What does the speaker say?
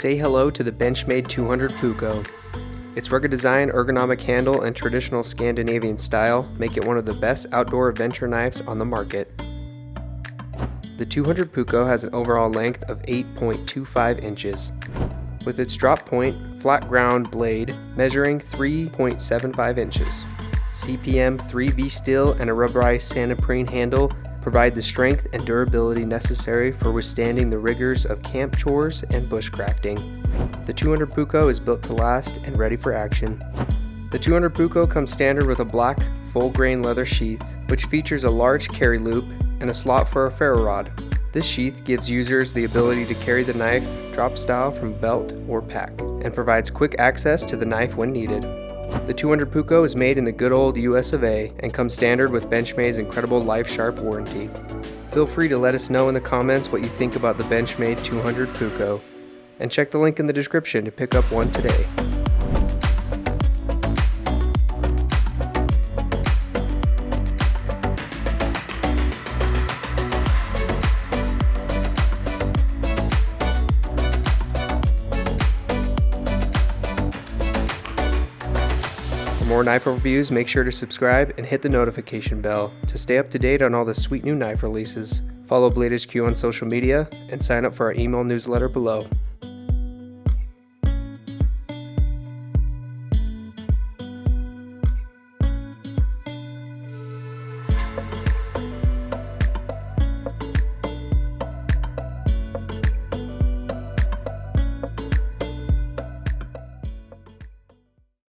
say hello to the Benchmade 200 Puukko. Its rugged design, ergonomic handle, and traditional Scandinavian style make it one of the best outdoor adventure knives on the market. The 200 Puukko has an overall length of 8.25 inches. With its drop point, flat ground blade measuring 3.75 inches. CPM 3B steel and a rubberized Santoprene handle provide the strength and durability necessary for withstanding the rigors of camp chores and bushcrafting. The 200 Puukko is built to last and ready for action. The 200 Puukko comes standard with a black full-grain leather sheath, which features a large carry loop and a slot for a ferrorod. This sheath gives users the ability to carry the knife drop style from belt or pack, and provides quick access to the knife when needed. The 200 Puukko is made in the good old US of A and comes standard with Benchmade's incredible Lifesharp Warranty. Feel free to let us know in the comments what you think about the Benchmade 200 Puukko, and check the link in the description to pick up one today. For more knife overviews, make sure to subscribe and hit the notification bell to stay up to date on all the sweet new knife releases. Follow Blade HQ on social media and sign up for our email newsletter below.